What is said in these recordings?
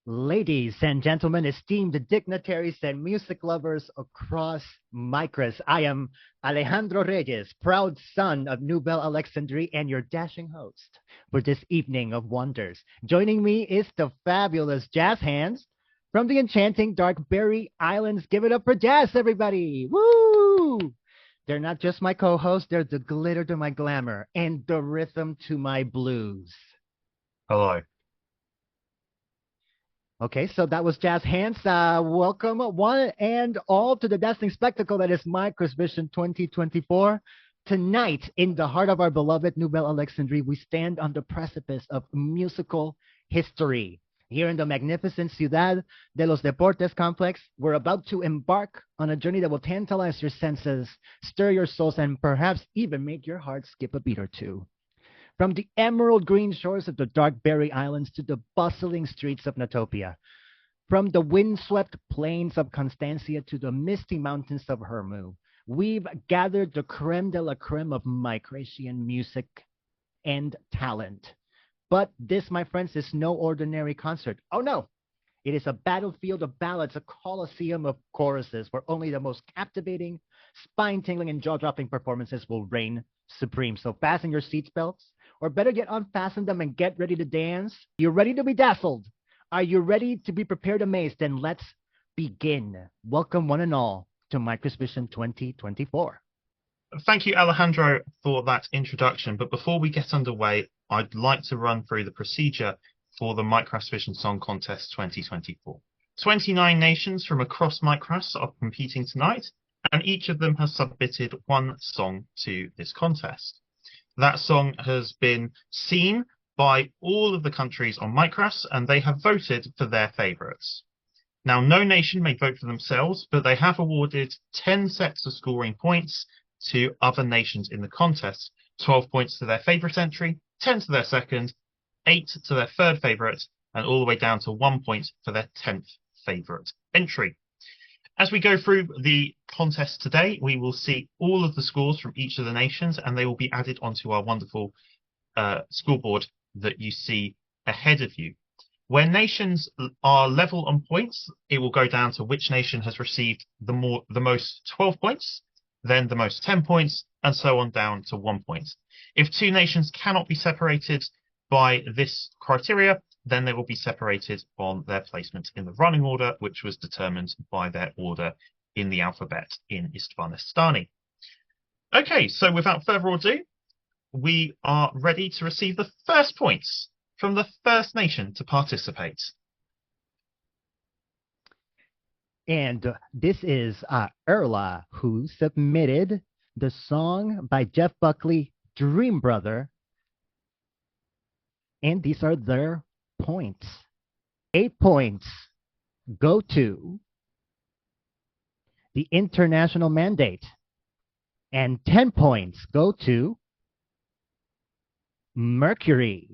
Ladies and gentlemen, esteemed dignitaries and music lovers across Micras, I am Alejandro Reyes, proud son of Nouvelle Alexandrie and your dashing host for this evening of wonders. Joining me is the fabulous Jazz Hands from the enchanting Darkberry Islands. Give it up for Jazz, everybody! Woo! They're not just my co-hosts, they're the glitter to my glamour and the rhythm to my blues. Hello. Okay, so that was Jazz Hands. Welcome one and all to the dazzling spectacle that is Micrasvision 2024. Tonight, in the heart of our beloved Nouvelle Alexandrie, we stand on the precipice of musical history. Here in the magnificent Ciudad de los Deportes complex, we're about to embark on a journey that will tantalize your senses, stir your souls, and perhaps even make your heart skip a beat or two. From the emerald green shores of the Darkberry Islands to the bustling streets of Natopia, from the windswept plains of Constancia to the misty mountains of Hermu, we've gathered the creme de la creme of Micrasvision music and talent. But this, my friends, is no ordinary concert. Oh no, it is a battlefield of ballads, a coliseum of choruses where only the most captivating, spine-tingling, and jaw-dropping performances will reign supreme. So fasten your seatbelts, or better yet, unfasten them and get ready to dance. You're ready to be dazzled. Are you ready to be prepared amazed? Then let's begin. Welcome one and all to Micrasvision 2024. Thank you, Alejandro, for that introduction. But before we get underway, I'd like to run through the procedure for the Micrasvision Song Contest 2024. 29 nations from across Micras are competing tonight, and each of them has submitted one song to this contest. That song has been seen by all of the countries on Micras, and they have voted for their favourites. Now, no nation may vote for themselves, but they have awarded 10 sets of scoring points to other nations in the contest. 12 points to their favourite entry, 10 to their second, 8 to their third favourite, and all the way down to 1 point for their 10th favourite entry. As we go through the contest today, we will see all of the scores from each of the nations, and they will be added onto our wonderful scoreboard that you see ahead of you. Where nations are level on points, it will go down to which nation has received the most 12 points, then the most 10 points, and so on down to 1 point. If two nations cannot be separated by this criteria, then they will be separated on their placement in the running order, which was determined by their order in the alphabet in Istvanistani. Okay, so without further ado, we are ready to receive the first points from the first nation to participate. And this is Erla, who submitted the song by Jeff Buckley, Dream Brother. And these are their points. 8 points go to the International Mandate, and 10 points go to Mercury.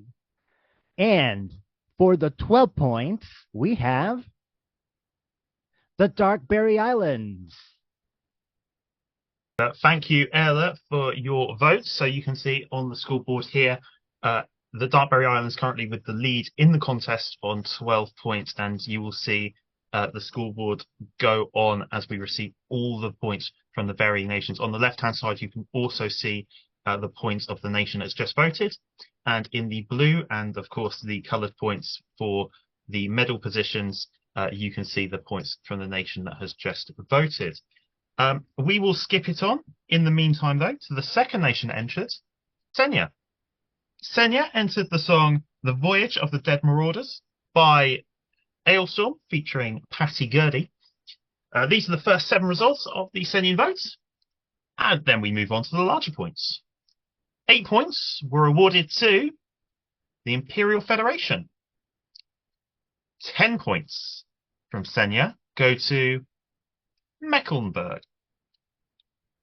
And for the 12 points, we have the Darkberry Islands. Thank you, Ella, for your votes. So you can see on the scoreboard here, the Darkberry Islands currently with the lead in the contest on 12 points, and you will see the scoreboard go on as we receive all the points from the varying nations. On the left-hand side, you can also see the points of the nation that's just voted, and in the blue and, of course, the coloured points for the medal positions, you can see the points from the nation that has just voted. We will skip it on, in the meantime, though, to the second nation that entered, Senya. Senya entered the song The Voyage of the Dead Marauders by Ailstorm, featuring Patty Gurdy. These are the first 7 results of the Senyan votes, and then we move on to the larger points. 8 points were awarded to the Imperial Federation. 10 points from Senya go to Mecklenburg.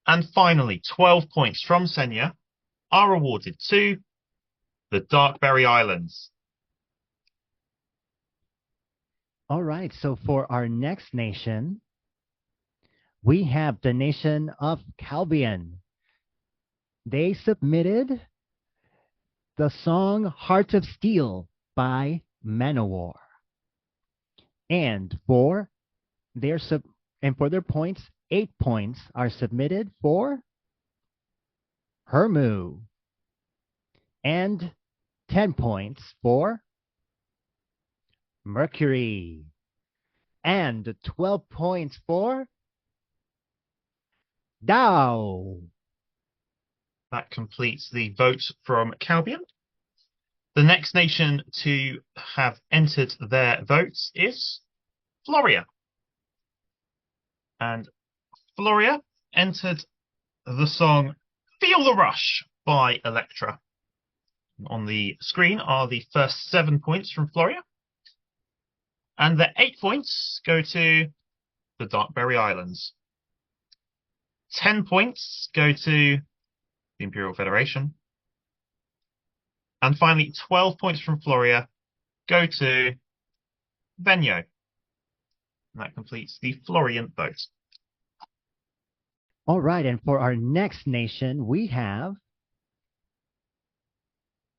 And finally, 12 points from Senya are awarded to the Darkberry Islands. All right, so for our next nation, we have the nation of Calbian. They submitted the song Heart of Steel by Manowar. And for their points, 8 points are submitted for Hermu. And 10 points for Mercury. And 12 points for Dao. That completes the vote from Calbion. The next nation to have entered their votes is Floria. And Floria entered the song Feel the Rush by Electra. On the screen are the first 7 points from Floria. And the 8 points go to the Darkberry Islands. 10 points go to the Imperial Federation. And finally, 12 points from Floria go to Venyo. And that completes the Florian vote. All right, and for our next nation, we have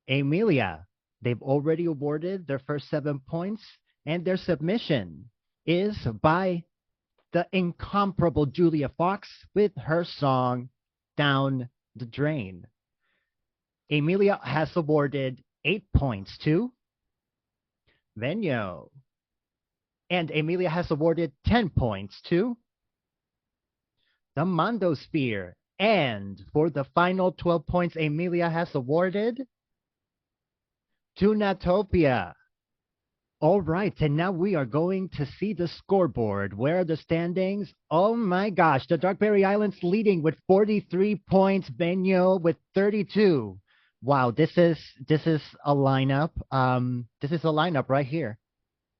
Emilia. They've already awarded their first 7 points, and their submission is by the incomparable Julia Fox with her song Down the Drain. Emilia has awarded 8 points to Venyo. And Emilia has awarded 10 points to the Mondosphere. And for the final 12 points, Emilia has awarded to Natopia. All right, and now we are going to see the scoreboard. Where are the standings? Oh my gosh, the Darkberry Islands leading with 43 points, Benyo with 32. Wow, this is a lineup. This is a lineup right here.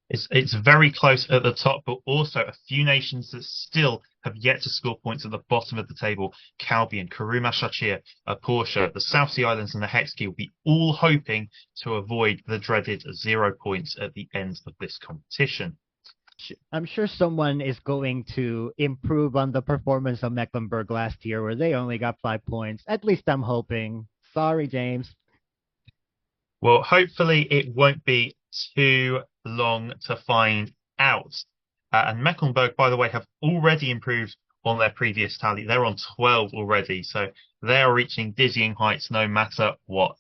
It's very close at the top, but also a few nations that still have yet to score points at the bottom of the table. Calbion, Karuma Shachir, Portia, the South Sea Islands and the Hexkey will be all hoping to avoid the dreaded 0 points at the end of this competition. I'm sure someone is going to improve on the performance of Mecklenburg last year where they only got 5 points. At least I'm hoping. Sorry, James. Well, hopefully it won't be too long to find out. And Mecklenburg, by the way, have already improved on their previous tally. They're on 12 already, so they are reaching dizzying heights no matter what.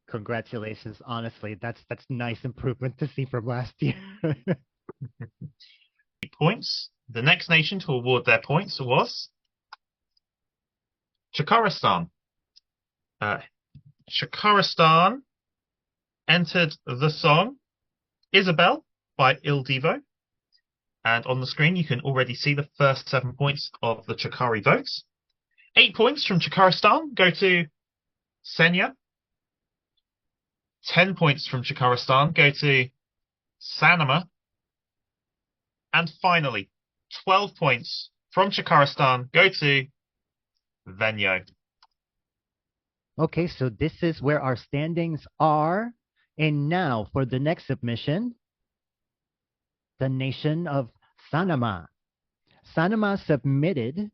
Congratulations. Honestly, that's nice improvement to see from last year. Points. The next nation to award their points was Chakaristan. Chakaristan entered the song Isabel by Il Divo. And on the screen, you can already see the first 7 points of the Chakari votes. 8 points from Chakaristan go to Senya. 10 points from Chakaristan go to Sanama. And finally, 12 points from Chakaristan go to Venyo. Okay, so this is where our standings are. And now for the next submission, the nation of Sanama. Sanama submitted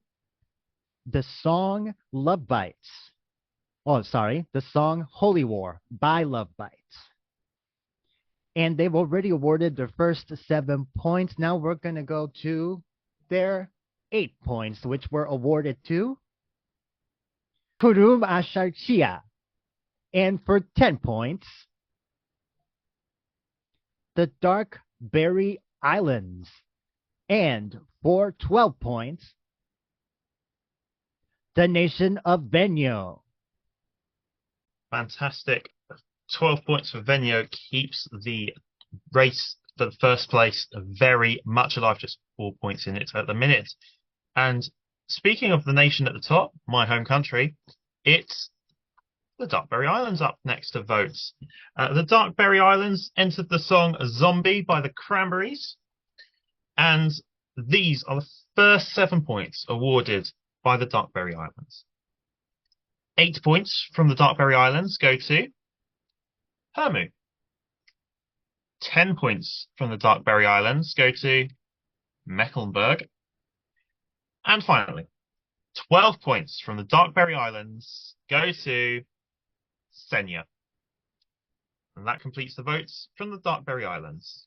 the song Love Bites. Oh, sorry, the song Holy War by Love Bites. And they've already awarded their first 7 points. Now we're going to go to their 8 points, which were awarded to Kurum Asharchia. And for 10 points, the Darkberry Islands. And for 12 points, the nation of Venyo. Fantastic. 12 points for Venyo keeps the race for the first place very much alive, just 4 points in it at the minute. And speaking of the nation at the top, my home country, it's the Darkberry Islands up next to votes. The Darkberry Islands entered the song Zombie by the Cranberries. And these are the first 7 points awarded by the Darkberry Islands. 8 points from the Darkberry Islands go to Hermu. 10 points from the Darkberry Islands go to Mecklenburg. And finally, 12 points from the Darkberry Islands go to Senya. And that completes the votes from the Darkberry Islands.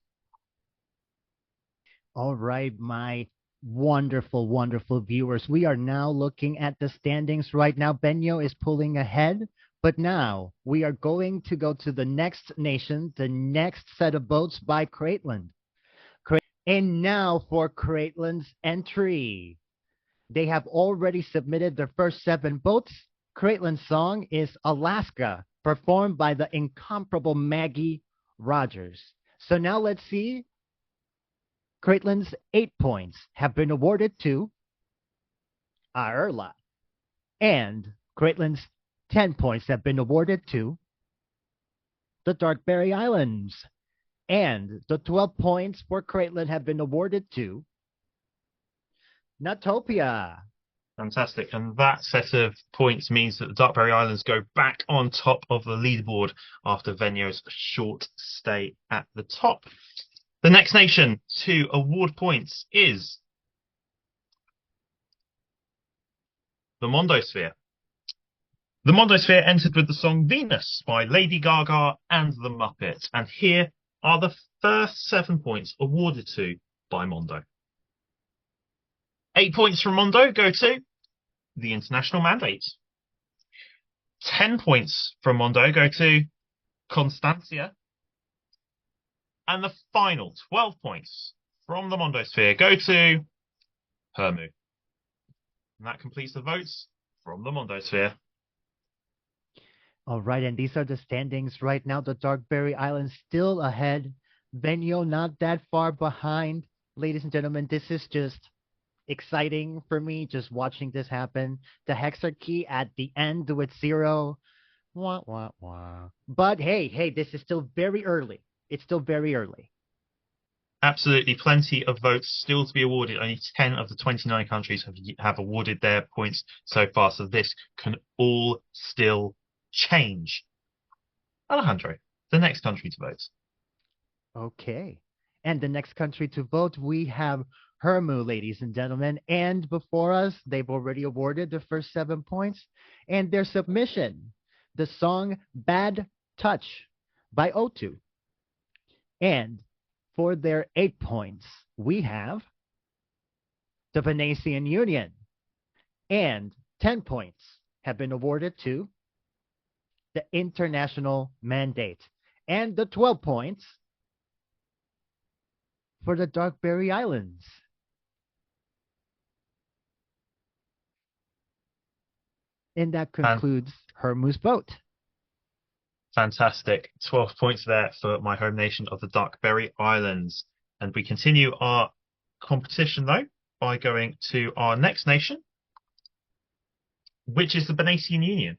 All right, my wonderful, wonderful viewers. We are now looking at the standings right now. Benyo is pulling ahead, but now we are going to go to the next nation, the next set of votes by Craitland. And now for Craitland's entry. They have already submitted their first 7 votes. Craitland's song is Alaska, performed by the incomparable Maggie Rogers. So now let's see. Craitland's 8 points have been awarded to Aerla. And Craitland's 10 points have been awarded to the Darkberry Islands. And the 12 points for Craitland have been awarded to Natopia. Fantastic. And that set of points means that the Darkberry Islands go back on top of the leaderboard after Venyo's short stay at the top. The next nation to award points is the Mondosphere. The Mondosphere entered with the song Venus by Lady Gaga and the Muppets. And here are the first 7 points awarded to by Mondo. 8 points from Mondo go to the International Mandate. 10 points from Mondo go to Constancia. And the final 12 points from the Mondosphere go to Hermu. And that completes the votes from the Mondosphere. All right, and these are the standings right now. The Darkberry Islands still ahead. Benyo not that far behind. Ladies and gentlemen, this is just exciting for me, just watching this happen. The Hexarchy at the end with 0. Wah, wah, wah. But hey, this is still very early. It's still very early. Absolutely plenty of votes still to be awarded. Only 10 of the 29 countries have awarded their points so far, so this can all still change. Alejandro, the next country to vote. Okay. And the next country to vote, we have Hermu, ladies and gentlemen. And before us, they've already awarded the first 7 points. And their submission, the song Bad Touch by O2. And for their 8 points, we have the Venetian Union. And 10 points have been awarded to the International Mandate. And the 12 points for the Darkberry Islands. And that concludes Hermu's vote. Fantastic. 12 points there for my home nation of the Darkberry Islands. And we continue our competition, though, by going to our next nation, which is the Venetian Union.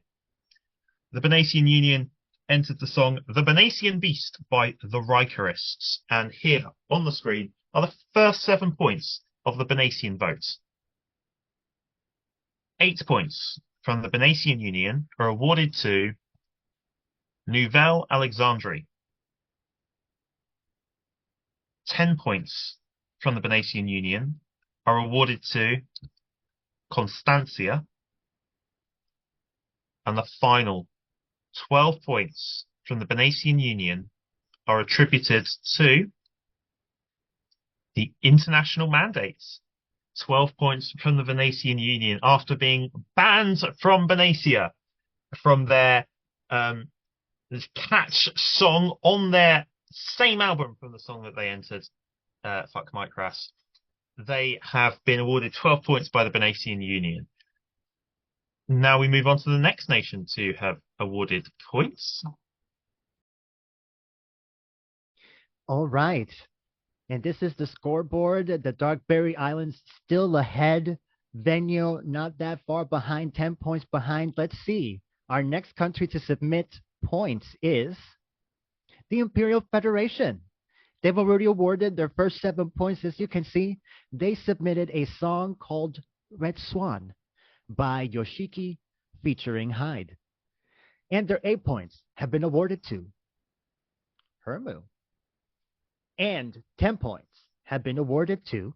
The Venetian Union entered the song The Venetian Beast by the Rikerists. And here on the screen are the first 7 points of the Venetian vote. 8 points from the Venetian Union are awarded to Nouvelle Alexandrie. 10 points from the Venetian Union are awarded to Constancia. And the final 12 points from the Venetian Union are attributed to the International Mandates. 12 points from the Venetian Union after being banned from Venetia from their catch song on their same album from the song that they entered, Fuck Micras. They have been awarded 12 points by the Venetian Union. Now we move on to the next nation to have awarded points. All right. And this is the scoreboard. The Darkberry Islands still ahead. Venue not that far behind, 10 points behind. Let's see. Our next country to submit points is the Imperial Federation. They've already awarded their first 7 points. As you can see, they submitted a song called Red Swan by Yoshiki featuring Hyde. And their 8 points have been awarded to Hermu. And 10 points have been awarded to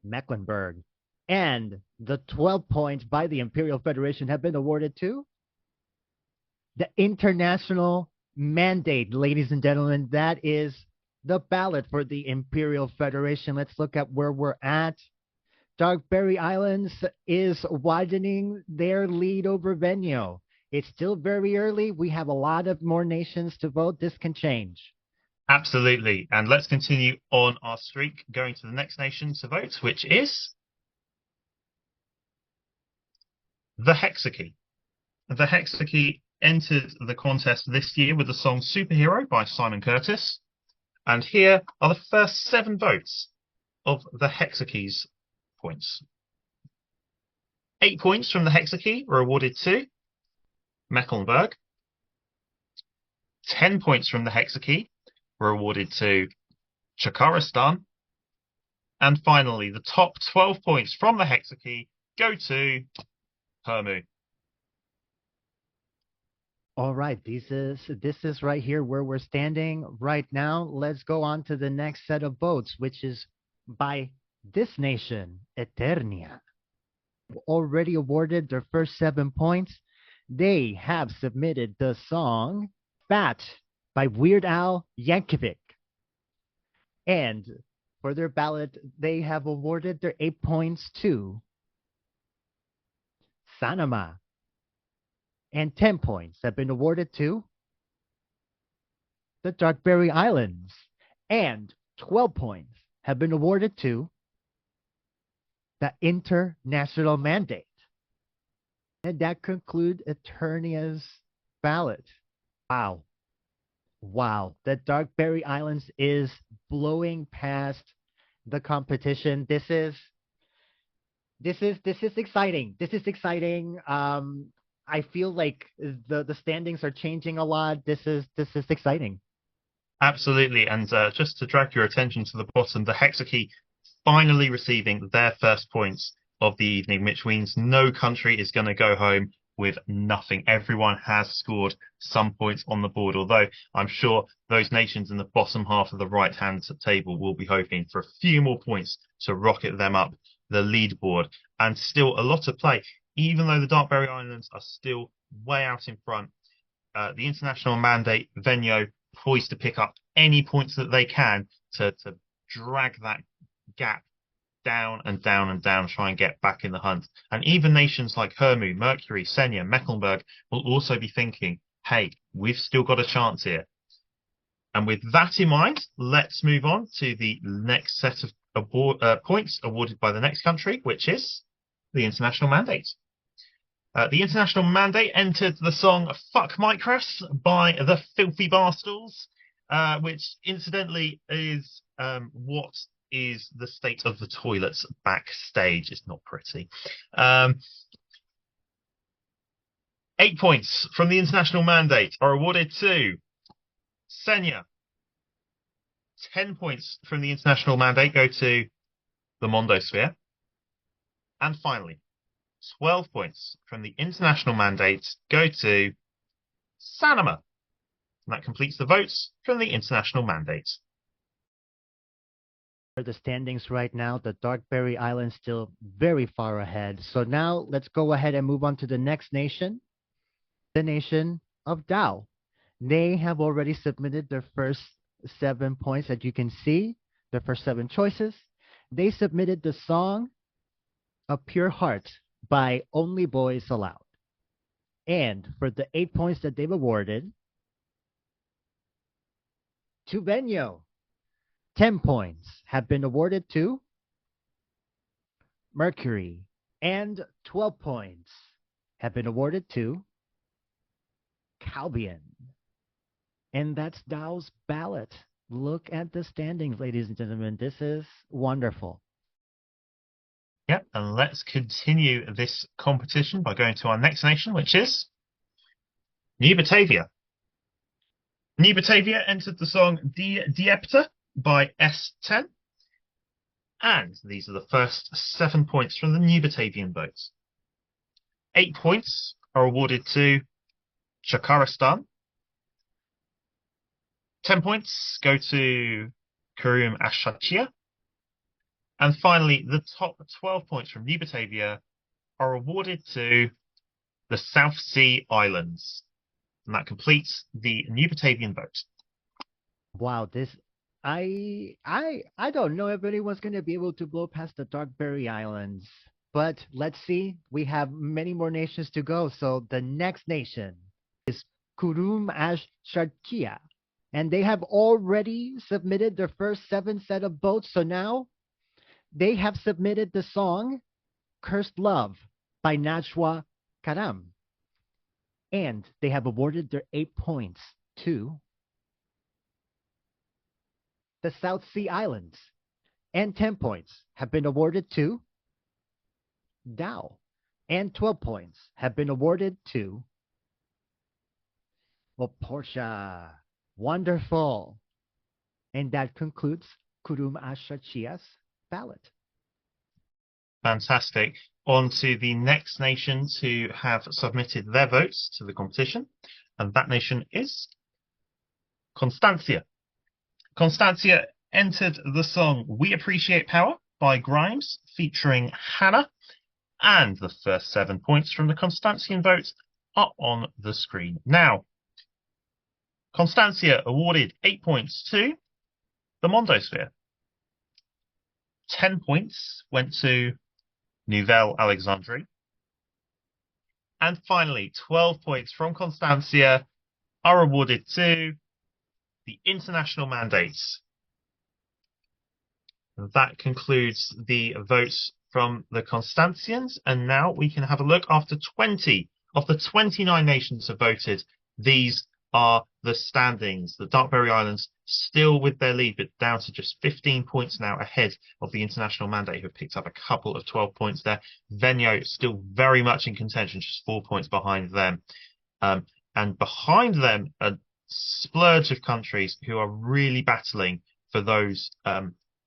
Mecklenburg. And the 12 points by the Imperial Federation have been awarded to the International Mandate, ladies and gentlemen. That is the ballot for the Imperial Federation. Let's look at where we're at. Darkberry Islands is widening their lead over Venio. It's still very early. We have a lot of more nations to vote. This can change. Absolutely. And let's continue on our streak, going to the next nation to vote, which is the Hexakey. The Hexakey entered the contest this year with the song Superhero by Simon Curtis. And here are the first 7 votes of the Hexakey's points. 8 points from the Hexakey were awarded to Mecklenburg. 10 points from the Hexakey were awarded to Chakaristan. And finally, the top 12 points from the Hexakey go to Hermu. All right, this is right here where we're standing right now. Let's go on to the next set of votes, which is by this nation, Eternia. Already awarded their first 7 points. They have submitted the song Fat by Weird Al Yankovic. And for their ballot, they have awarded their 8 points to Sanama. And 10 points have been awarded to the Darkberry Islands. And 12 points have been awarded to the International Mandate. And that concludes Eternia's ballot. Wow. Wow. The Darkberry Islands is blowing past the competition. This is exciting. This is exciting. I feel like the standings are changing a lot. This is exciting. Absolutely. And just to drag your attention to the bottom, the Hexakey finally receiving their first points of the evening, which means no country is going to go home with nothing. Everyone has scored some points on the board, although I'm sure those nations in the bottom half of the right-hand table will be hoping for a few more points to rocket them up the leaderboard. And still a lot to play. Even though the Darkberry Islands are still way out in front, the international mandate, Venio, poised to pick up any points that they can to drag that gap down and down and down, try and get back in the hunt. And even nations like Hermu, Mercury, Senya, Mecklenburg will also be thinking, hey, we've still got a chance here. And with that in mind, let's move on to the next set of points awarded by the next country, which is the international mandate. The international mandate entered the song Fuck Micras by the Filthy Barstools, which incidentally is what is the state of the toilets backstage. It's not pretty. 8 points from the international mandate are awarded to Senya. 10 points from the international mandate go to the Mondosphere. And finally, 12 points from the international mandate go to Sanama. And that completes the votes from the international mandate. The standings right now, the Darkberry Islands still very far ahead. So now let's go ahead and move on to the next nation, the nation of Dao. They have already submitted their first 7 points, as you can see, their first 7 choices. They submitted the song A Pure Heart by Only Boys Allowed. And for the 8 points that they've awarded to Venio, 10 points have been awarded to Mercury, and 12 points have been awarded to Calbian. And that's Dao's ballot. Look at the standings, ladies and gentlemen. This is wonderful. Yep, and let's continue this competition by going to our next nation, which is New Batavia. New Batavia entered the song Die Diepte by S10. And these are the first 7 points from the New Batavian votes. 8 points are awarded to Chakaristan. 10 points go to Kurum Ashachia. And finally, the top 12 points from New Batavia are awarded to the South Sea Islands. And that completes the New Batavian vote. Wow, I don't know if anyone's gonna be able to blow past the Darkberry Islands, but let's see. We have many more nations to go. So the next nation is Kurum Ash Sharkia, and they have already submitted their first 7 set of votes. So now they have submitted the song "Cursed Love" by Najwa Karam, and they have awarded their 8 points to the South Sea Islands, and 10 points have been awarded to Dao, and 12 points have been awarded to Portia. Wonderful. And that concludes Kurum Ashachia's ballot. Fantastic. On to the next nation to have submitted their votes to the competition, and that nation is Constancia. Constancia entered the song "We Appreciate Power" by Grimes, featuring Hannah, and the first 7 points from the Constancian vote are on the screen now. Constancia awarded 8 points to the Mondosphere. 10 points went to Nouvelle Alexandrie. And finally, 12 points from Constancia are awarded to the International Mandates. That concludes the votes from the Constancians, and now we can have a look. After 20 of the 29 nations have voted, these are the standings. The Darkberry Islands still with their lead, but down to just 15 points now ahead of the International Mandate, who have picked up a couple of 12 points there. Venio still very much in contention, just 4 points behind them. And behind them, a splurge of countries who are really battling for those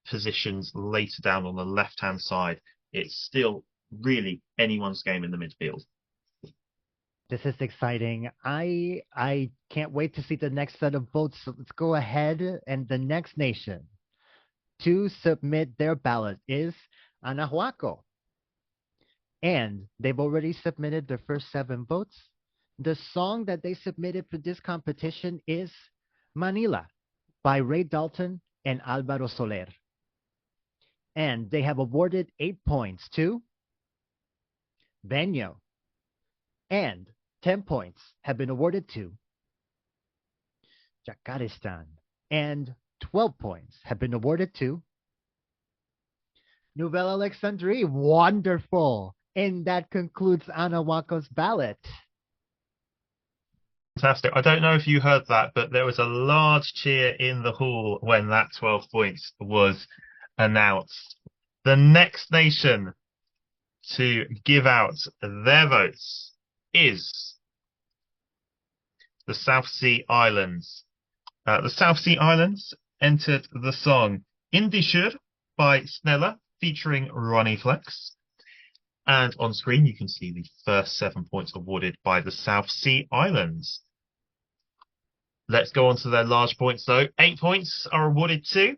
positions later down on the left-hand side. It's still really anyone's game in the midfield. This is exciting. I can't wait to see the next set of votes. So let's go ahead, and the next nation to submit their ballot is Anahuaco. And they've already submitted their first 7 votes. The song that they submitted for this competition is Manila by Ray Dalton and Alvaro Soler. And they have awarded 8 points to Benio, and 10 points have been awarded to Jacaristan, and 12 points have been awarded to Nouvelle Alexandrie. Wonderful. And that concludes Anahuaco's ballot. Fantastic. I don't know if you heard that, but there was a large cheer in the hall when that 12 points was announced. The next nation to give out their votes is the South Sea Islands. The South Sea Islands entered the song Indishur by Snella, featuring Ronnie Flex. And on screen, you can see the first 7 points awarded by the South Sea Islands. Let's go on to their large points, though. 8 points are awarded to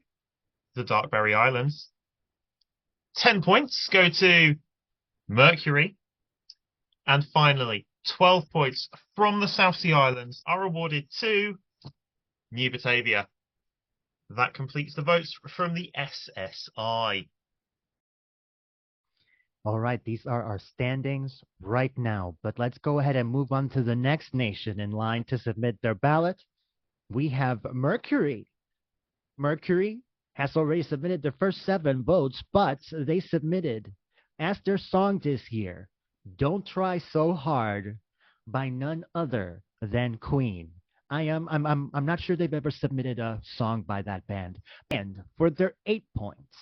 the Darkberry Islands. 10 points go to Mercury. And finally, 12 points from the South Sea Islands are awarded to New Batavia. That completes the votes from the SSI. All right, these are our standings right now, but let's go ahead and move on to the next nation in line to submit their ballot. We have Mercury. Mercury has already submitted their first 7 votes, but they submitted as their song this year, "Don't Try So Hard" by none other than Queen. I'm not sure they've ever submitted a song by that band. And for their 8 points,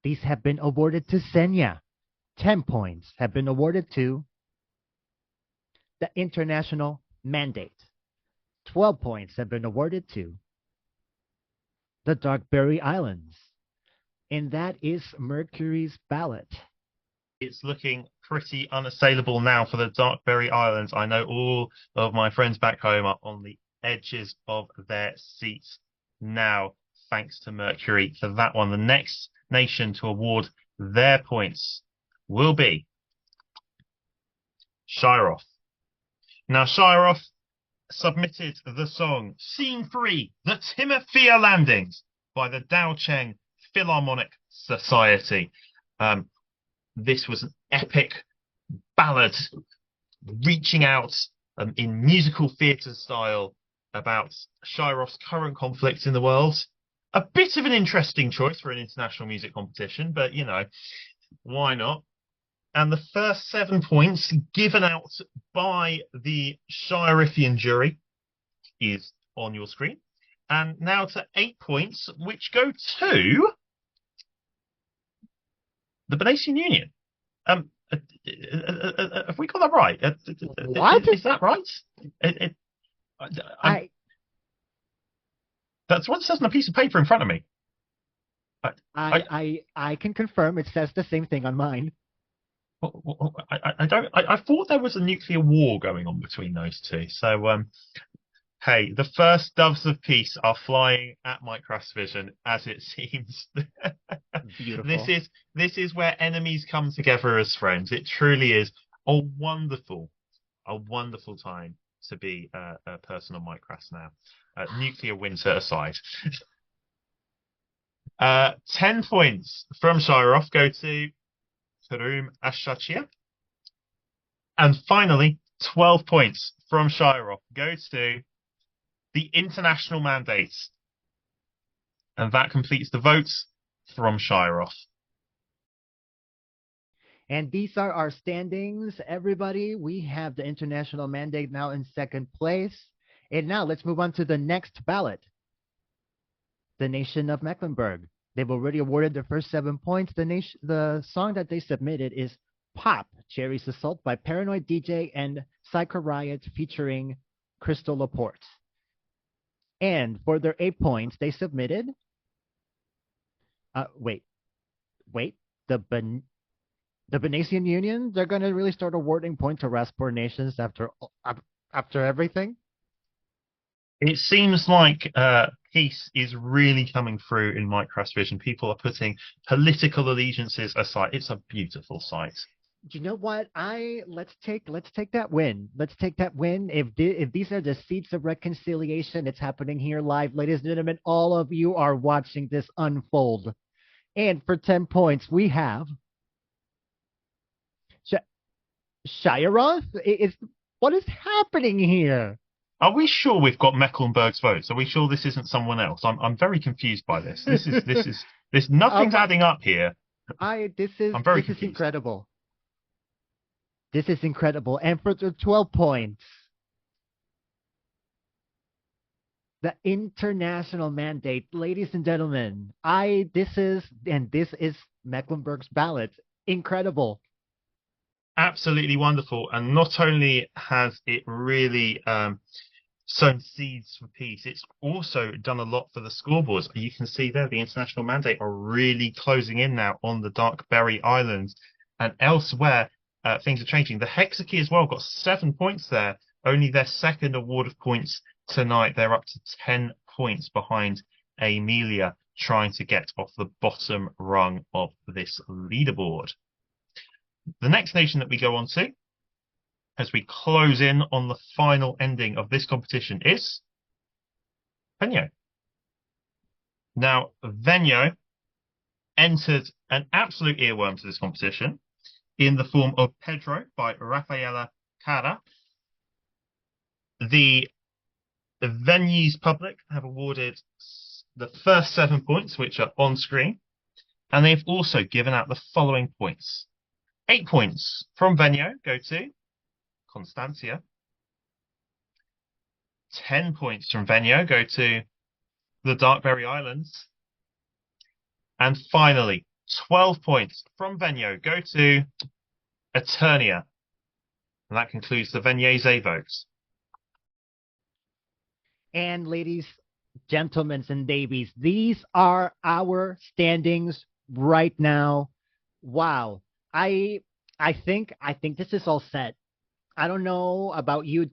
these have been awarded to Senya. 10 points have been awarded to the International Mandate. 12 points have been awarded to the Darkberry Islands. And that is Mercury's ballot. It's looking pretty unassailable now for the Darkberry Islands. I know all of my friends back home are on the edges of their seats now, thanks to Mercury for that one. The next nation to award their points will be Shiroth. Now, Shiroth submitted the song Scene 3, The Timothea Landings by the Daocheng Philharmonic Society. This was an epic ballad reaching out in musical theatre style about Shirov's current conflicts in the world. A bit of an interesting choice for an international music competition, but you know, why not? And the first 7 points given out by the Shirifian jury is on your screen. And now to 8 points, which go to the Venetian Union. Have we got that right? What? Is that right? That's what it says on a piece of paper in front of me. I can confirm it says the same thing on mine. I thought there was a nuclear war going on between those two. So, hey, the first doves of peace are flying at Micrasvision, as it seems. Beautiful. This is where enemies come together as friends. It truly is a wonderful time to be a person on Micras now. Nuclear winter aside. 10 points from Shirov go to Karum Ashachia. And finally, 12 points from Shirov go to the international mandates. And that completes the votes from Shirov. And these are our standings, everybody. We have the international mandate now in second place. And now let's move on to the next ballot. The Nation of Mecklenburg. They've already awarded their first 7 points. The song that they submitted is Pop, Cherry's Assault by Paranoid DJ and Psycho Riot featuring Crystal Laporte. And for their 8 points, they submitted... wait. The Venetian Union, they're going to really start awarding points to Raspor nations after everything? It seems like peace is really coming through in Micrasvision. People are putting political allegiances aside. It's a beautiful sight. Do you know what? Let's take that win. Let's take that win. If these are the seeds of reconciliation, it's happening here live, ladies and gentlemen. All of you are watching this unfold. And for 10 points, we have Shirov. What is happening here? Are we sure we've got Mecklenburg's votes? Are we sure this isn't someone else? I'm very confused by this. This nothing's adding up here. This is incredible. This is incredible. And for the 12 points, the international mandate, ladies and gentlemen. This is Mecklenburg's ballot. Incredible. Absolutely wonderful. And not only has it really sown seeds for peace, it's also done a lot for the scoreboards. You can see there the international mandate are really closing in now on the Darkberry Islands, and elsewhere things are changing. The Hexakey as well got 7 points there, only their second award of points tonight. They're up to 10 points behind Amelia, trying to get off the bottom rung of this leaderboard. The next nation that we go on to, as we close in on the final ending of this competition, is Venyo. Now, Venyo entered an absolute earworm to this competition in the form of Pedro by Rafaela Cara. The Venue's public have awarded the first 7 points, which are on screen, and they've also given out the following points. 8 points from Venyo go to Constancia. 10 points from Venyo go to the Darkberry Islands. And finally, 12 points from Venyo go to Eternia. And that concludes the Venyese votes. And ladies, gentlemen, and babies, these are our standings right now. Wow. I think this is all set. I don't know about you,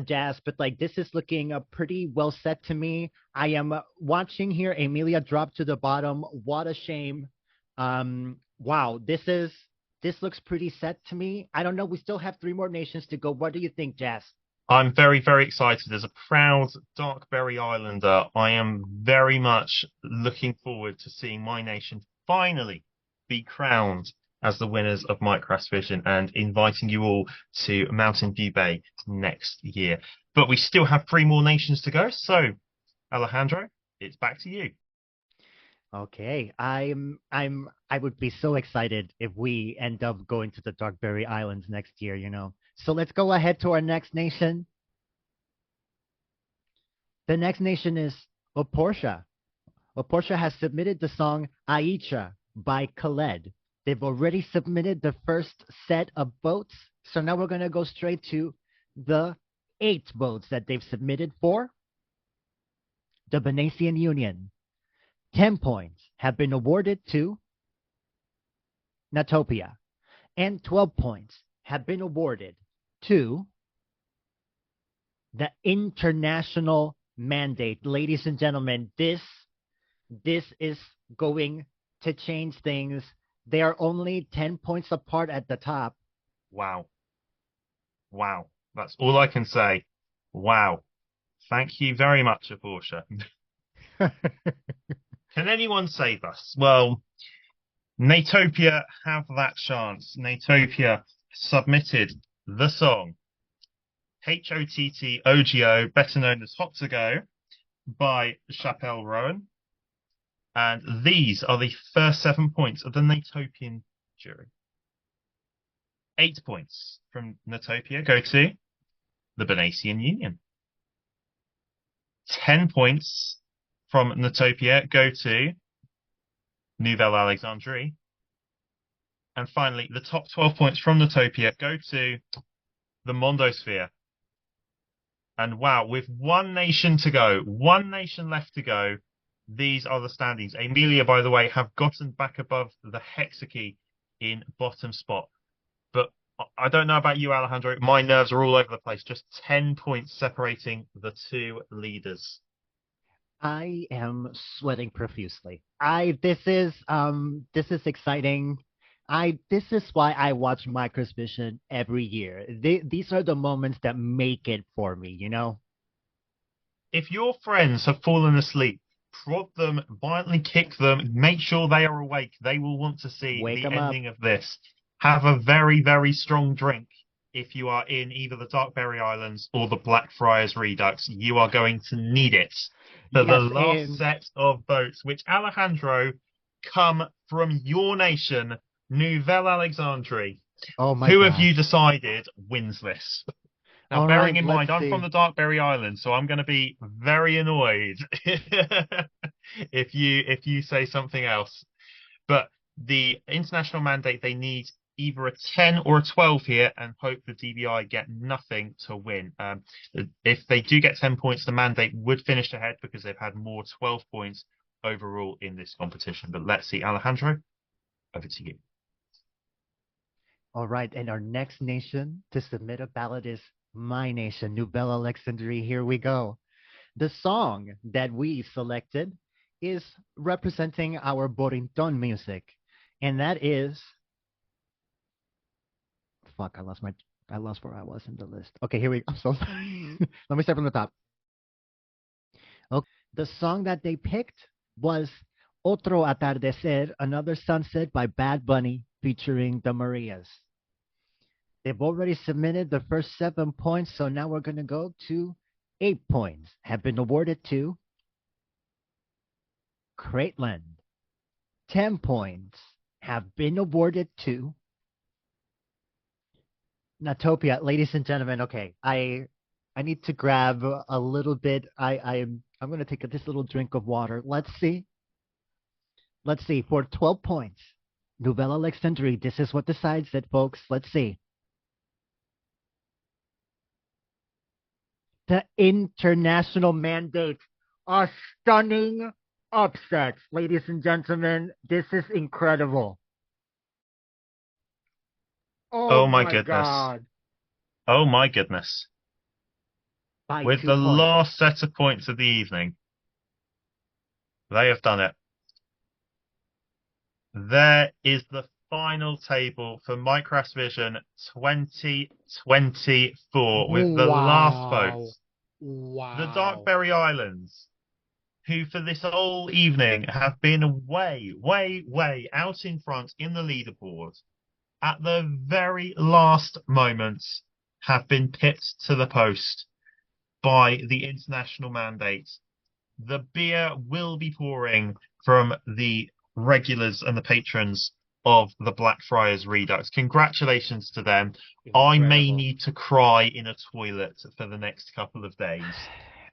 Jazz, but like this is looking pretty well set to me. I am watching here Amelia drop to the bottom. What a shame. Wow, this looks pretty set to me. I don't know. We still have 3 more nations to go. What do you think, Jazz? I'm very, very excited. As a proud Darkberry Islander, I am very much looking forward to seeing my nation finally be crowned as the winners of Micrasvision and inviting you all to Mountain View Bay next year. But we still have three more nations to go. So, Alejandro, it's back to you. Okay, I would be so excited if we end up going to the Darkberry Islands next year, you know. So let's go ahead to our next nation. The next nation is Oportia. Oportia has submitted the song Aicha by Khaled. They've already submitted the first set of votes, so now we're gonna go straight to the 8 votes that they've submitted for the Venetian Union. 10 points have been awarded to Natopia, and 12 points have been awarded to the international mandate. Ladies and gentlemen, this is going to change things. They are only 10 points apart at the top. Wow. Wow. That's all I can say. Wow. Thank you very much, Aporsha. Can anyone save us? Well, Natopia have that chance. Natopia submitted the song HOTTOGO, better known as Hot to Go, by Chappelle Rowan. And these are the first 7 points of the Natopian jury. 8 points from Natopia go to the Venetian Union. 10 points from Natopia go to Nouvelle Alexandrie. And finally, the top 12 points from Natopia go to the Mondosphere. And wow, with one nation to go, one nation left to go, these are the standings. Amelia, by the way, have gotten back above the hexakey in bottom spot. But I don't know about you, Alejandro. My nerves are all over the place. Just 10 points separating the two leaders. I am sweating profusely. This is exciting. This is why I watch Micrasvision every year. These are the moments that make it for me, you know? If your friends have fallen asleep, prod them, violently kick them, make sure they are awake. They will want to see Wake the them up. ending of this. Have a very, very strong drink if you are in either the Darkberry Islands or the Blackfriars Redux. You are going to need it for the Yes, last and set of votes, which, Alejandro, come from your nation, Nouvelle Alexandrie. oh my Who have you gosh. decided wins this? Now, All bearing right, in let's mind, I'm from see. the Darkberry Islands, so I'm going to be very annoyed if you say something else. But the international mandate, they need either a 10 or a 12 here and hope the DBI get nothing to win. If they do get 10 points, the mandate would finish ahead because they've had more 12 points overall in this competition. But let's see, Alejandro, over to you. All right, and our next nation to submit a ballot is my nation, Nouvelle Alexandrie. Here we go. The song that we selected is representing our Borinton music, and that is fuck. I lost where I was in the list. Okay, here we go. I'm so sorry. Let me start from the top. Okay, the song that they picked was Otro Atardecer, Another Sunset by Bad Bunny featuring the Marias. They've already submitted the first 7 points, so now we're going to go to 8 points have been awarded to Craitland. 10 points have been awarded to Natopia. Ladies and gentlemen, okay, I need to grab a little bit. I'm going to take this little drink of water. Let's see. Let's see. For 12 points, Nouvelle Alexandrie. This is what decides it, folks. Let's see. The international mandate. A stunning upset, ladies and gentlemen. This is incredible. Oh Oh my my goodness. God. Oh my goodness. By With 2 the points. last set of points of the evening, they have done it. There is the final table for Micrasvision 2024 with the last Wow. vote. The Wow. Darkberry Islands, who for this whole evening have been way out in front in the leaderboard, at the very last moments have been pipped to the post by the international mandate. The beer will be pouring from the regulars and the patrons of the Blackfriars Redux. Congratulations to them. I may Incredible. need to cry in a toilet for the next couple of days.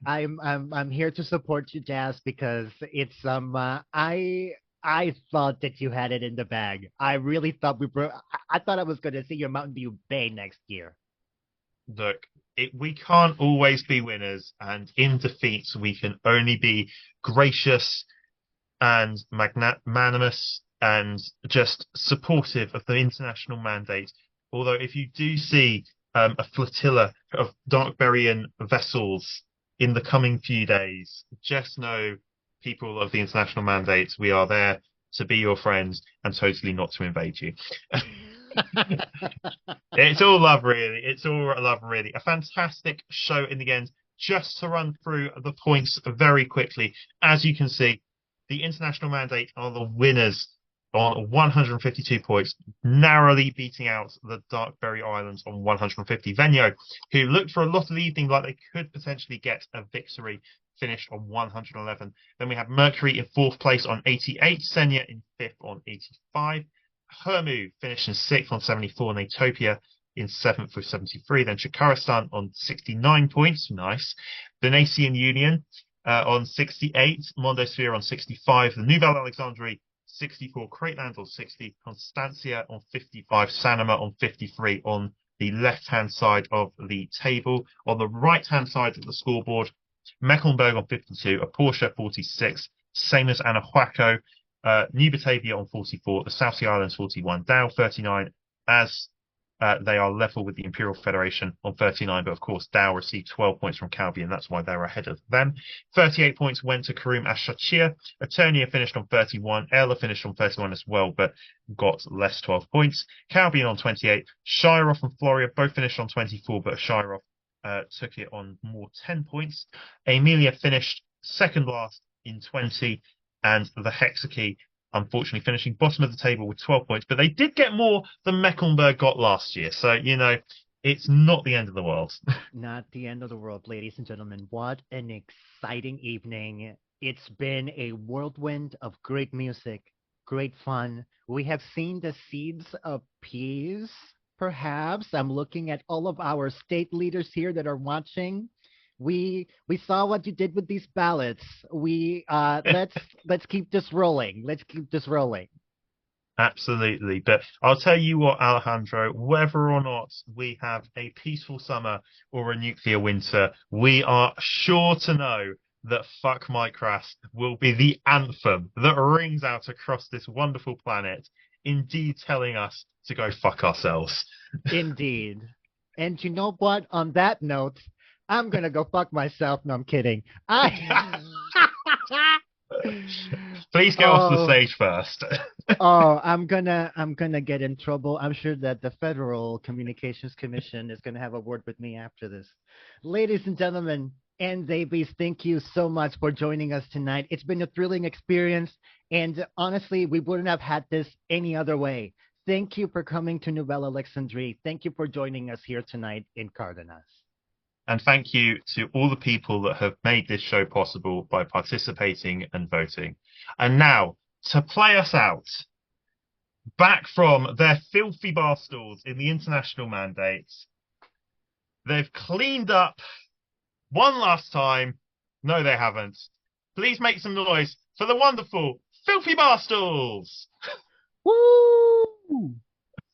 I'm here to support you, Jazz, because it's I thought that you had it in the bag. I really thought I thought I was going to see your Mountain Dew Bay next year. Look, we can't always be winners, and in defeats we can only be gracious and magnanimous and just supportive of the international mandate. Although if you do see a flotilla of Darkberian vessels in the coming few days, just know, people of the international mandate, we are there to be your friends and totally not to invade you. It's all love, really. It's all love, really. A fantastic show in the end. Just to run through the points very quickly, as you can see, the international mandate are the winners on 152 points, narrowly beating out the Darkberry Islands on 150. Venyo, who looked for a lot of the evening like they could potentially get a victory, finished on 111. Then we have Mercury in fourth place on 88, Senya in fifth on 85, Hermu finished in sixth on 74, and Atopia in seventh with 73. Then Shakaristan on 69 points, nice. Venetian Union on 68, Mondosphere on 65, the Nouvelle Alexandrie 64, Crateland on 60, Constancia on 55, Sanoma on 53 on the left-hand side of the table. On the right-hand side of the scoreboard, Mecklenburg on 52, a Porsche 46, same as Anahuaco, New Batavia on 44, the South Sea Islands 41, Dow 39, as they are level with the Imperial Federation on 39, but of course Dow received 12 points from Calvi, and that's why they're ahead of them. 38 points went to Karoum Ashachir. Eternia finished on 31. Ella finished on 31 as well, but got less 12 points. Calbian on 28. Shiroff and Floria both finished on 24, but Shiroff took it on more 10 points. Amelia finished second last in 20, and the Hexakey unfortunately finishing bottom of the table with 12 points, but they did get more than Mecklenburg got last year. So, it's not the end of the world. Not the end of the world, ladies and gentlemen. What an exciting evening. It's been a whirlwind of great music, great fun. We have seen the seeds of peace, perhaps. I'm looking at all of our state leaders here that are watching. We saw what you did with these ballots. We let's keep this rolling. Let's keep this rolling. Absolutely. But I'll tell you what, Alejandro, whether or not we have a peaceful summer or a nuclear winter, we are sure to know that Fuck Mycras will be the anthem that rings out across this wonderful planet, indeed telling us to go fuck ourselves. Indeed. And you know what? On that note, I'm gonna go fuck myself. No, I'm kidding. Please get off the stage first. I'm gonna get in trouble. I'm sure that the Federal Communications Commission is gonna have a word with me after this. Ladies and gentlemen, and babies, thank you so much for joining us tonight. It's been a thrilling experience, and honestly, we wouldn't have had this any other way. Thank you for coming to Nouvelle Alexandrie. Thank you for joining us here tonight in Cárdenas. And thank you to all the people that have made this show possible by participating and voting. And now, to play us out, back from their filthy bar stools in the international mandates, they've cleaned up one last time. No, they haven't. Please make some noise for the wonderful filthy bar stools. Woo!